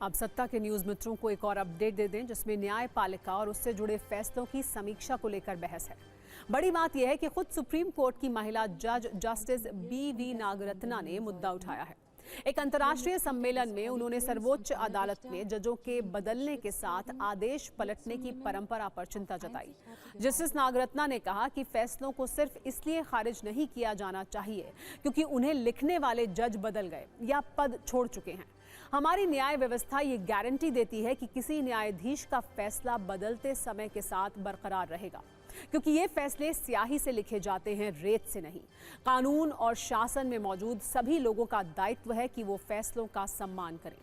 अब सत्ता के न्यूज मित्रों को एक और अपडेट दे दें जिसमें न्यायपालिका और उससे जुड़े फैसलों की समीक्षा को लेकर बहस है। बड़ी बात यह है कि खुद सुप्रीम कोर्ट की महिला जज जस्टिस बी.वी. नागरत्ना ने मुद्दा उठाया है। एक अंतर्राष्ट्रीय सम्मेलन में उन्होंने सर्वोच्च अदालत में जजों के बदलने के साथ आदेश पलटने की परंपरा पर चिंता जताई। जस्टिस नागरत्ना ने कहा कि फैसलों को सिर्फ इसलिए खारिज नहीं किया जाना चाहिए क्योंकि उन्हें लिखने वाले जज बदल गए या पद छोड़ चुके हैं। हमारी न्याय व्यवस्था ये गारंटी देती है कि किसी न्यायाधीश का फैसला बदलते समय के साथ बरकरार रहेगा, क्योंकि ये फैसले स्याही से लिखे जाते हैं, रेत से नहीं। कानून और शासन में मौजूद सभी लोगों का दायित्व है कि वो फैसलों का सम्मान करें,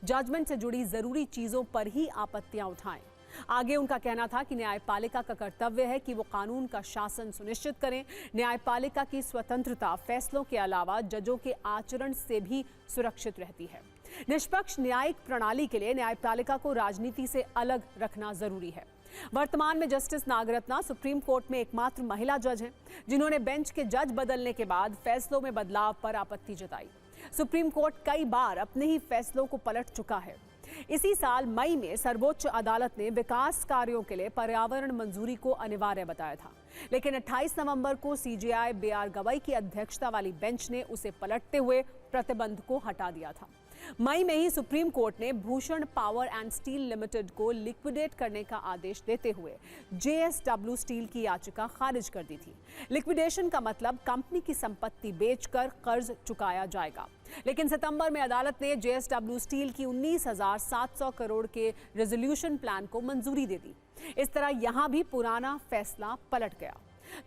जजमेंट से जुड़ी जरूरी चीजों पर ही आपत्तियां उठाएं। आगे उनका कहना था कि न्यायपालिका का कर्तव्य है कि वो कानून का शासन सुनिश्चित करें। न्यायपालिका की स्वतंत्रता फैसलों के अलावा जजों के आचरण से भी सुरक्षित रहती है। निष्पक्ष न्यायिक प्रणाली के लिए न्यायपालिका को राजनीति से अलग रखना जरूरी है। वर्तमान में जस्टिस नागरत्ना सुप्रीम कोर्ट में एकमात्र महिला जज हैं जिन्होंने बेंच के जज बदलने के बाद फैसलों में बदलाव पर आपत्ति जताई। सुप्रीम कोर्ट कई बार अपने ही फैसलों को पलट चुका है। इसी साल मई में सर्वोच्च अदालत ने विकास कार्यों के लिए पर्यावरण मंजूरी को अनिवार्य बताया था, लेकिन 28 नवंबर को सीजेआई B.R. गवई की अध्यक्षता वाली बेंच ने उसे पलटते हुए प्रतिबंध को हटा दिया था। मई में ही सुप्रीम कोर्ट ने Bhushan power and steel limited को लिक्विडेट करने का आदेश देते हुए JSW स्टील की याचिका खारिज कर दी थी। लिक्विडेशन का मतलब कंपनी की संपत्ति बेचकर कर्ज चुकाया जाएगा, लेकिन सितंबर में अदालत ने JSW स्टील की 19,700 करोड़ के रेजोल्यूशन प्लान को मंजूरी दे दी। इस तरह यहां भी पुराना फैसला पलट गया।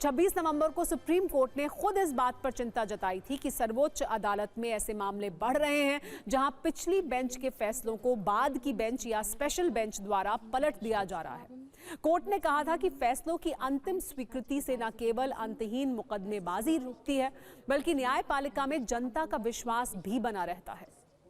26 नवंबर को सुप्रीम कोर्ट ने खुद इस बात पर चिंता जताई थी कि सर्वोच्च अदालत में ऐसे मामले बढ़ रहे हैं जहां पिछली बेंच के फैसलों को बाद की बेंच या स्पेशल बेंच द्वारा पलट दिया जा रहा है। कोर्ट ने कहा था कि फैसलों की अंतिम स्वीकृति से न केवल अंतहीन मुकदमेबाजी रुकती है, बल्कि न्यायपालिका में जनता का विश्वास भी बना रहता है।